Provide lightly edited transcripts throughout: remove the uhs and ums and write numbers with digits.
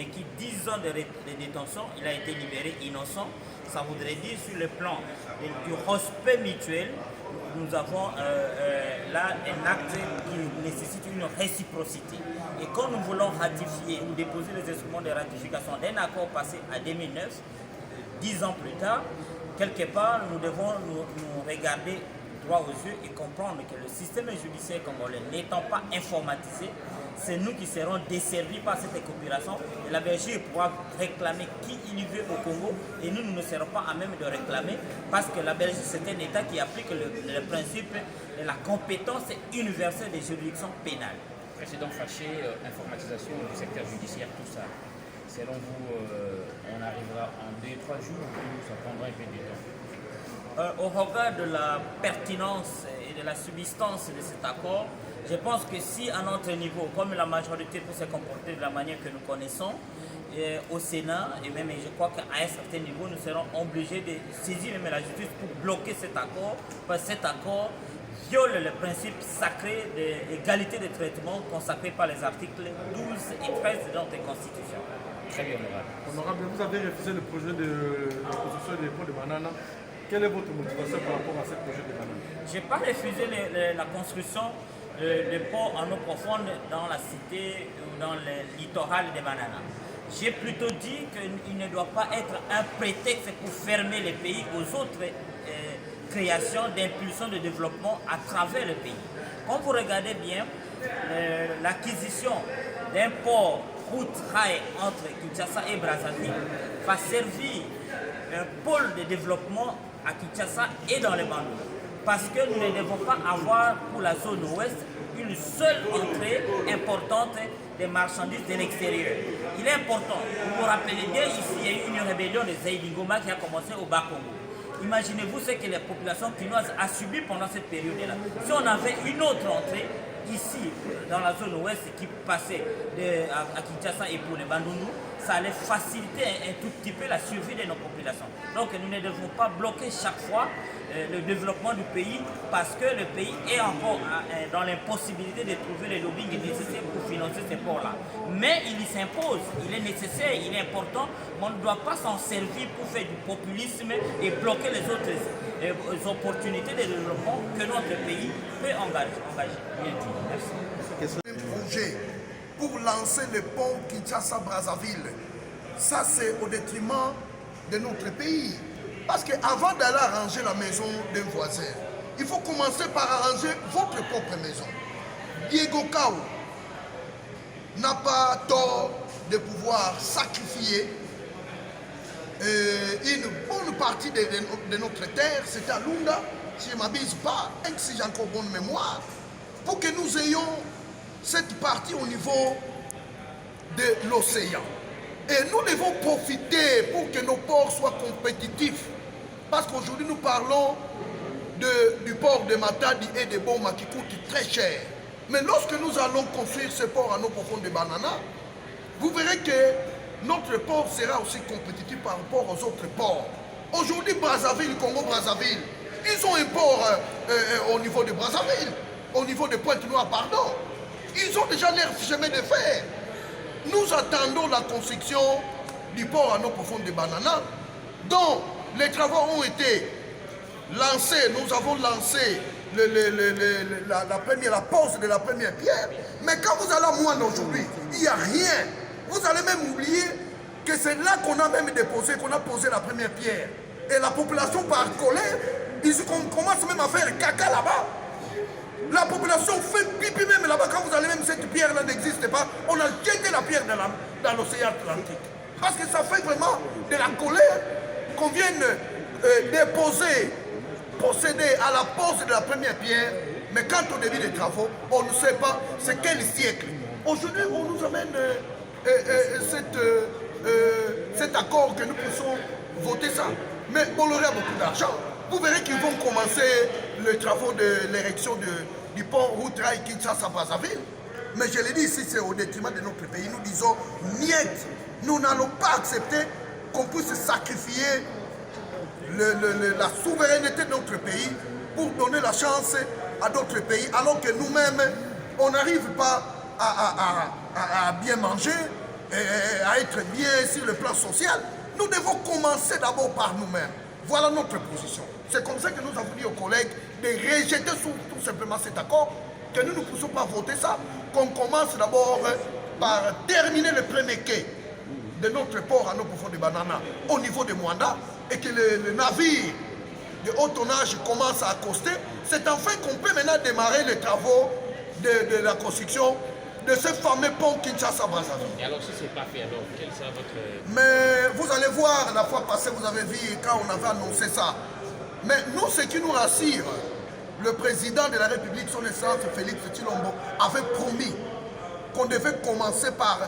mais qui 10 ans de détention, il a été libéré innocent. Ça voudrait dire sur le plan du respect mutuel, nous avons là un acte qui nécessite une réciprocité. Et quand nous voulons ratifier ou déposer les instruments de ratification d'un accord passé à 2009, 10 ans plus tard, quelque part, nous devons nous regarder droit aux yeux et comprendre que le système judiciaire congolais n'étant pas informatisé, c'est nous qui serons desservis par cette coopération et la Belgique pourra réclamer qui il veut au Congo et nous ne serons pas à même de réclamer parce que la Belgique c'est un État qui applique le principe de la compétence universelle des juridictions pénales. Précédent fâché, informatisation du secteur judiciaire, tout ça. Selon vous, on arrivera en 2-3 jours ou ça prendra un peu de temps? Au regard de la pertinence et de la substance de cet accord, je pense que si à notre niveau, comme la majorité peut se comporter de la manière que nous connaissons, au Sénat, et même je crois qu'à un certain niveau, nous serons obligés de saisir même la justice pour bloquer cet accord, parce que cet accord viole le principe sacré d'égalité de traitement consacré par les articles 12 et 13 de notre Constitution. Très bien, honorable. Honorable, vous avez refusé le projet de construction des ponts de Banana. Quelle est votre motivation par rapport à ce projet de Banana? Je n'ai pas refusé la construction de ponts en eau profonde dans la cité ou dans le littoral de Banana. J'ai plutôt dit qu'il ne doit pas être un prétexte pour fermer le pays aux autres créations d'impulsion de développement à travers le pays. Quand vous regardez bien, l'acquisition d'un port route-rail entre Kinshasa et Brazzaville va servir un pôle de développement à Kinshasa et dans les Bandundu. Parce que nous ne devons pas avoir pour la zone ouest une seule entrée importante des marchandises de l'extérieur. Il est important, vous vous rappelez bien, ici il y a eu une rébellion de Zaïdi Ngoma qui a commencé au Bas-Congo. Imaginez-vous ce que les populations quinoises ont subi pendant cette période-là. Si on avait une autre entrée, ici, dans la zone ouest, qui passait à Kinshasa et pour les Bandundu, ça allait faciliter un tout petit peu la survie de nos populations. Donc nous ne devons pas bloquer chaque fois le développement du pays parce que le pays est encore dans l'impossibilité de trouver les lobbying nécessaires pour financer ces ports-là. Mais il s'impose, il est nécessaire, il est important, mais on ne doit pas s'en servir pour faire du populisme et bloquer les autres opportunités de développement que notre pays peut engager. Bien dit. Merci. Un projet pour lancer le pont Kinshasa-Brazzaville, ça c'est au détriment de notre pays. Parce qu'avant d'aller arranger la maison d'un voisin, il faut commencer par arranger votre propre maison. Diego Cao n'a pas tort de pouvoir sacrifier une bonne partie de notre terre, c'était à Lunda, si je ne m'abuse pas, si j'ai encore bonne mémoire, pour que nous ayons cette partie au niveau de l'océan. Et nous devons profiter pour que nos ports soient compétitifs. Parce qu'aujourd'hui nous parlons du port de Matadi et de Boma qui coûte très cher. Mais lorsque nous allons construire ce port en eau profonde de Banana, vous verrez que notre port sera aussi compétitif par rapport aux autres ports. Aujourd'hui, Brazzaville, Congo-Brazzaville, ils ont un port au niveau de Brazzaville, au niveau de Pointe-Noire, pardon. Ils ont déjà leur chemin de fer. Nous attendons la construction du port en eau profonde de Banana, dont les travaux ont été lancés. Nous avons lancé la pose de la première pierre. Mais quand vous allez à Moine aujourd'hui, il n'y a rien. Vous allez même oublier que c'est là qu'on a même déposé, qu'on a posé la première pierre. Et la population par colère, ils commencent même à faire caca là-bas. La population fait pipi même là-bas. Quand vous allez même, cette pierre-là n'existe pas. On a jeté la pierre dans l'océan Atlantique. Parce que ça fait vraiment de la colère qu'on vienne procéder à la pose de la première pierre. Mais quant au début des travaux, on ne sait pas c'est quel siècle. Aujourd'hui, on nous amène cet accord que nous puissions voter ça. Mais Bolloré a beaucoup d'argent. Vous verrez qu'ils vont commencer les travaux de l'érection du pont route-rail Kinshasa-Brazzaville. Mais je l'ai dit ici, c'est au détriment de notre pays. Nous disons, niet, nous n'allons pas accepter qu'on puisse sacrifier la souveraineté de notre pays pour donner la chance à d'autres pays, alors que nous-mêmes, on n'arrive pas à bien manger, à être bien sur le plan social, nous devons commencer d'abord par nous-mêmes. Voilà notre position. C'est comme ça que nous avons dit aux collègues de rejeter tout simplement cet accord, que nous ne puissions pas voter ça, qu'on commence d'abord par terminer le premier quai de notre port à nos profonds de Banana au niveau de Mwanda et que le navire de haut tonnage commence à accoster. C'est enfin qu'on peut maintenant démarrer les travaux de la construction de ce fameux pont Kinshasa-Brazzaville. Et alors si ce n'est pas fait, alors quel sera votre... Mais vous allez voir, la fois passée, vous avez vu quand on avait annoncé ça. Mais nous, ce qui nous rassure, le président de la République, son Excellence Félix Tshilombo, avait promis qu'on devait commencer par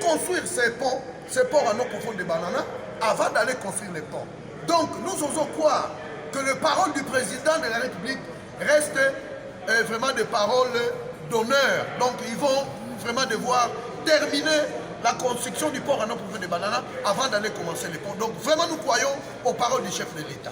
construire ces ponts à nos profonds de Banana, avant d'aller construire les ponts. Donc, nous osons croire que les paroles du président de la République restent vraiment des paroles d'honneur. Donc, ils vont vraiment devoir terminer la construction du port à nos profonds de Banana avant d'aller commencer les ponts. Donc, vraiment, nous croyons aux paroles du chef de l'État.